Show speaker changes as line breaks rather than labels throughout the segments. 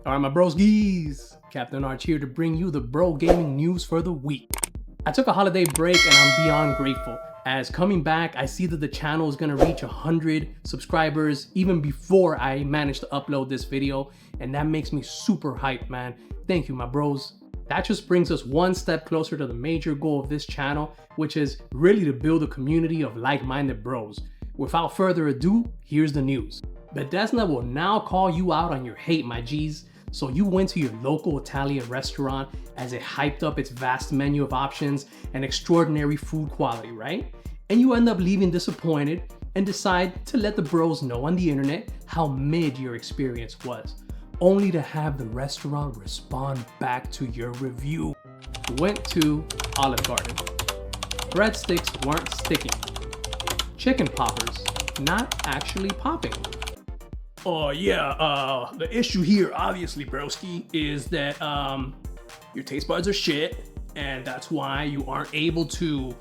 Alright, my broskis, Captain Arch here to bring you the bro gaming news for the week. I took a holiday break and I'm beyond grateful, as coming back I see that the channel is gonna reach 100 subscribers even before I managed to upload this video, and that makes me super hyped, man. Thank you, my bros. That just brings us one step closer to the major goal of this channel, which is really to build a community of like-minded bros. Without further ado, here's the news. Bethesda will now call you out on your hate, my G's. So you went to your local Italian restaurant as it hyped up its vast menu of options and extraordinary food quality, right? And you end up leaving disappointed and decide to let the bros know on the internet how mid your experience was, only to have the restaurant respond back to your review. Went to Olive Garden. Breadsticks weren't sticking. Chicken poppers not actually popping. Oh yeah, the issue here, obviously, broski, is that your taste buds are shit, and that's why you aren't able to,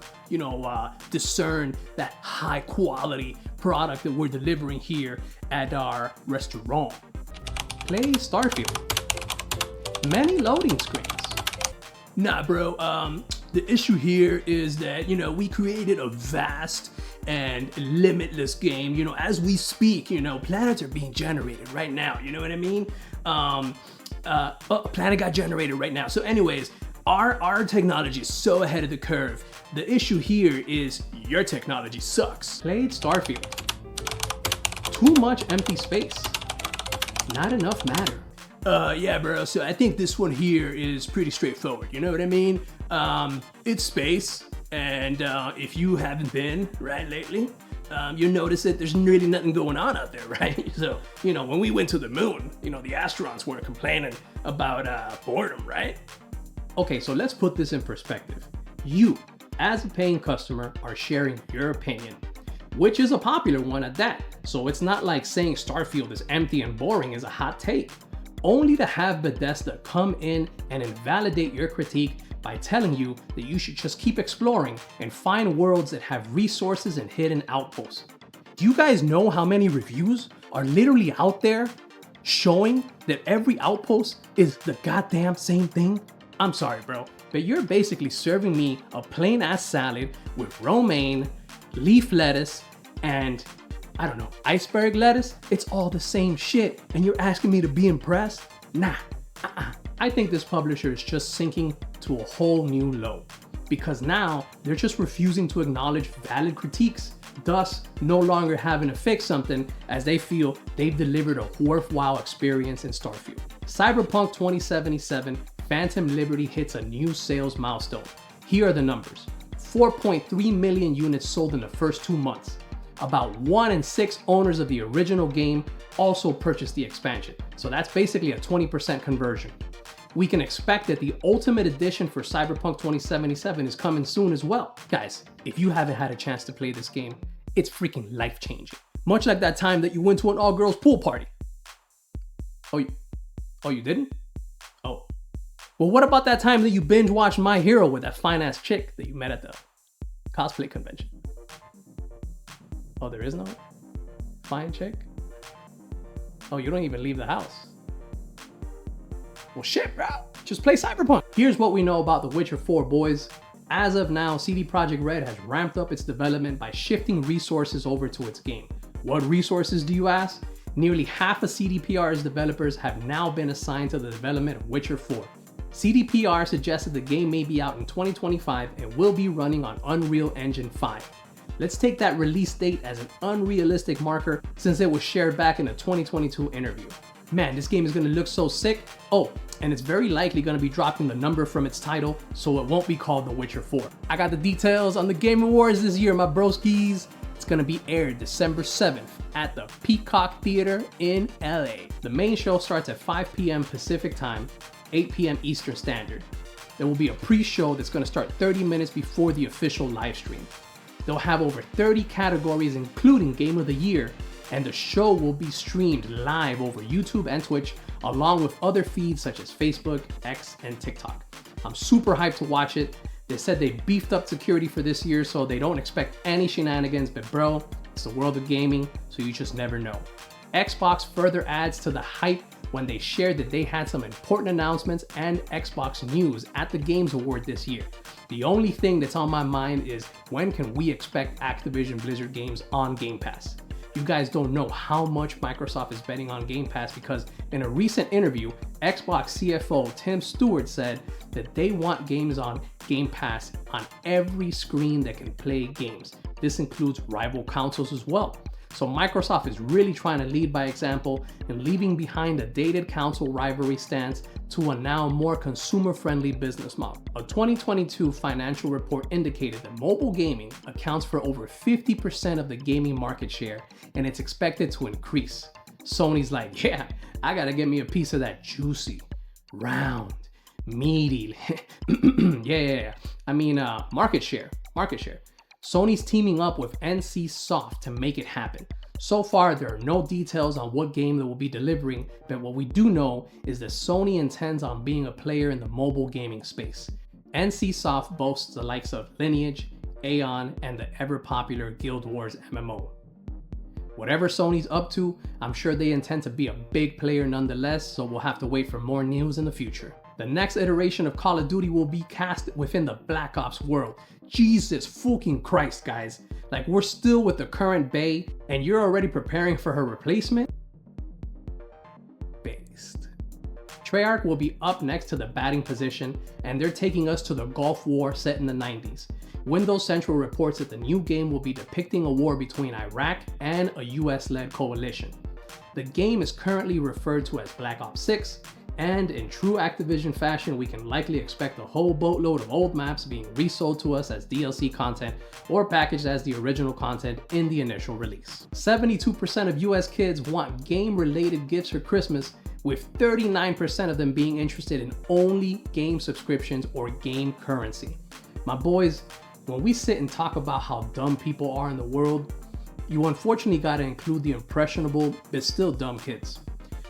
discern that high quality product that we're delivering here at our restaurant. Play Starfield. Many loading screens. Nah, bro, the issue here is that, we created a vast and limitless game. As we speak, planets are being generated right now, you know what I mean? A planet got generated right now. So anyways, our technology is so ahead of the curve. The issue here is your technology sucks. Played Starfield. Too much empty space. Not enough matter. Yeah, bro, so I think this one here is pretty straightforward, you know what I mean? It's space, and if you haven't been, right, lately, you notice that there's really nothing going on out there, right? So, when we went to the moon, the astronauts weren't complaining about boredom, right? Okay, so let's put this in perspective. You, as a paying customer, are sharing your opinion, which is a popular one at that. So it's not like saying Starfield is empty and boring is a hot take. Only to have Bethesda come in and invalidate your critique by telling you that you should just keep exploring and find worlds that have resources and hidden outposts. Do you guys know how many reviews are literally out there showing that every outpost is the goddamn same thing? I'm sorry, bro, but you're basically serving me a plain ass salad with romaine, leaf lettuce, and I don't know, iceberg lettuce. It's all the same shit, and you're asking me to be impressed? Nah, I think this publisher is just sinking to a whole new low, because now they're just refusing to acknowledge valid critiques, thus no longer having to fix something as they feel they've delivered a worthwhile experience in Starfield. Cyberpunk 2077 Phantom Liberty hits a new sales milestone. Here are the numbers. 4.3 million units sold in the first 2 months. About 1 in 6 owners of the original game also purchased the expansion, so that's basically a 20% conversion. We can expect that the Ultimate Edition for Cyberpunk 2077 is coming soon as well. Guys, if you haven't had a chance to play this game, it's freaking life-changing. Much like that time that you went to an all-girls pool party. Oh, you didn't? Oh. Well, what about that time that you binge-watched My Hero with that fine-ass chick that you met at the cosplay convention? Oh, there is no fine chick? Oh, you don't even leave the house. Well, shit, bro. Just play Cyberpunk. Here's what we know about The Witcher 4, boys. As of now, CD Projekt Red has ramped up its development by shifting resources over to its game. What resources, do you ask? Nearly half of CDPR's developers have now been assigned to the development of Witcher 4. CDPR suggested the game may be out in 2025 and will be running on Unreal Engine 5. Let's take that release date as an unrealistic marker since it was shared back in a 2022 interview. Man, this game is gonna look so sick. Oh, and it's very likely gonna be dropping the number from its title, so it won't be called The Witcher 4. I got the details on the Game Awards this year, my broskis. It's gonna be aired December 7th at the Peacock Theater in LA. The main show starts at 5 p.m. Pacific time, 8 p.m. Eastern Standard. There will be a pre-show that's gonna start 30 minutes before the official live stream. They'll have over 30 categories, including Game of the Year, and the show will be streamed live over YouTube and Twitch, along with other feeds such as Facebook, X, and TikTok. I'm super hyped to watch it. They said they beefed up security for this year, so they don't expect any shenanigans, but bro, it's the world of gaming, so you just never know. Xbox further adds to the hype when they shared that they had some important announcements and Xbox news at the Games Award this year. The only thing that's on my mind is when can we expect Activision Blizzard games on Game Pass? You guys don't know how much Microsoft is betting on Game Pass because in a recent interview, Xbox CFO Tim Stewart said that they want games on Game Pass on every screen that can play games. This includes rival consoles as well. So Microsoft is really trying to lead by example and leaving behind a dated console rivalry stance to a now more consumer-friendly business model. A 2022 financial report indicated that mobile gaming accounts for over 50% of the gaming market share, and it's expected to increase. Sony's like, yeah, I gotta get me a piece of that juicy, round, meaty, market share. Sony's teaming up with NC Soft to make it happen. So far, there are no details on what game they will be delivering, but what we do know is that Sony intends on being a player in the mobile gaming space. NC Soft boasts the likes of Lineage, Aeon, and the ever-popular Guild Wars MMO. Whatever Sony's up to, I'm sure they intend to be a big player nonetheless, so we'll have to wait for more news in the future. The next iteration of Call of Duty will be cast within the Black Ops world. Jesus fucking Christ, guys. Like, we're still with the current Bay, and you're already preparing for her replacement? Based. Treyarch will be up next to the batting position, and they're taking us to the Gulf War set in the 90s. Windows Central reports that the new game will be depicting a war between Iraq and a US-led coalition. The game is currently referred to as Black Ops 6, and in true Activision fashion, we can likely expect a whole boatload of old maps being resold to us as DLC content or packaged as the original content in the initial release. 72% of US kids want game-related gifts for Christmas, with 39% of them being interested in only game subscriptions or game currency. My boys, when we sit and talk about how dumb people are in the world, you unfortunately gotta include the impressionable but still dumb kids.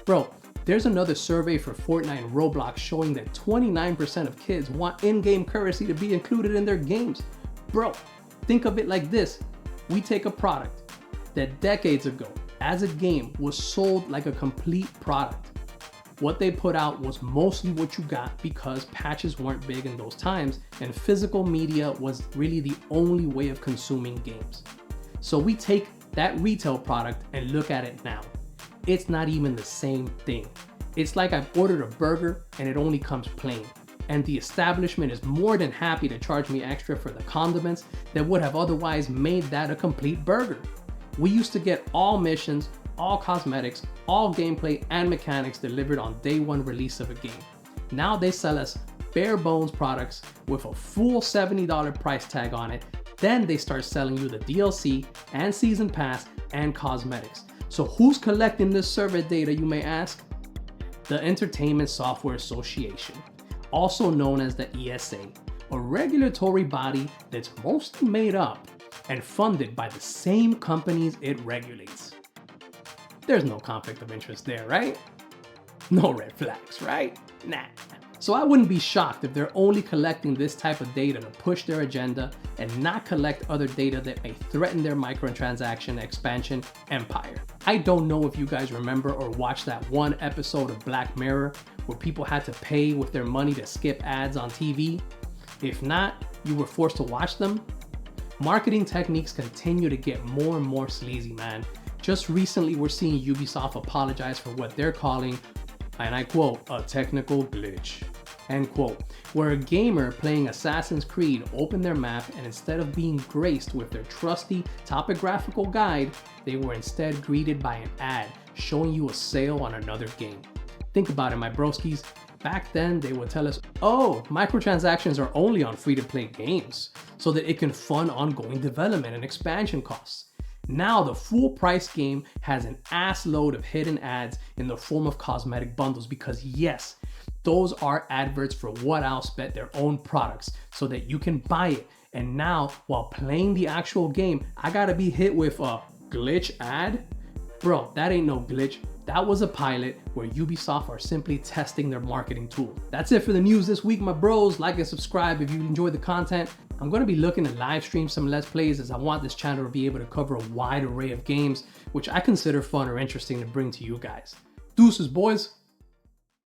Bro, there's another survey for Fortnite and Roblox showing that 29% of kids want in-game currency to be included in their games. Bro, think of it like this. We take a product that decades ago, as a game, was sold like a complete product. What they put out was mostly what you got because patches weren't big in those times and physical media was really the only way of consuming games. So we take that retail product and look at it now. It's not even the same thing. It's like I've ordered a burger and it only comes plain. And the establishment is more than happy to charge me extra for the condiments that would have otherwise made that a complete burger. We used to get all missions, all cosmetics, all gameplay and mechanics delivered on day one release of a game. Now they sell us bare bones products with a full $70 price tag on it. Then they start selling you the DLC and season pass and cosmetics. So who's collecting this survey data, you may ask? The Entertainment Software Association, also known as the ESA, a regulatory body that's mostly made up and funded by the same companies it regulates. There's no conflict of interest there, right? No red flags, right? Nah. So I wouldn't be shocked if they're only collecting this type of data to push their agenda and not collect other data that may threaten their microtransaction expansion empire. I don't know if you guys remember or watched that one episode of Black Mirror where people had to pay with their money to skip ads on TV. If not, you were forced to watch them. Marketing techniques continue to get more and more sleazy, man. Just recently, we're seeing Ubisoft apologize for what they're calling, and I quote, a technical glitch, end quote, where a gamer playing Assassin's Creed opened their map and instead of being graced with their trusty topographical guide, they were instead greeted by an ad showing you a sale on another game. Think about it, my broskis. Back then, they would tell us, oh, microtransactions are only on free-to-play games so that it can fund ongoing development and expansion costs. Now the full price game has an ass load of hidden ads in the form of cosmetic bundles because yes, those are adverts for what else but their own products so that you can buy it. And now while playing the actual game, I gotta be hit with a glitch ad? Bro, that ain't no glitch. That was a pilot where Ubisoft are simply testing their marketing tool. That's it for the news this week, my bros. Like and subscribe if you enjoyed the content. I'm going to be looking to live stream some Let's Plays as I want this channel to be able to cover a wide array of games, which I consider fun or interesting to bring to you guys. Deuces, boys.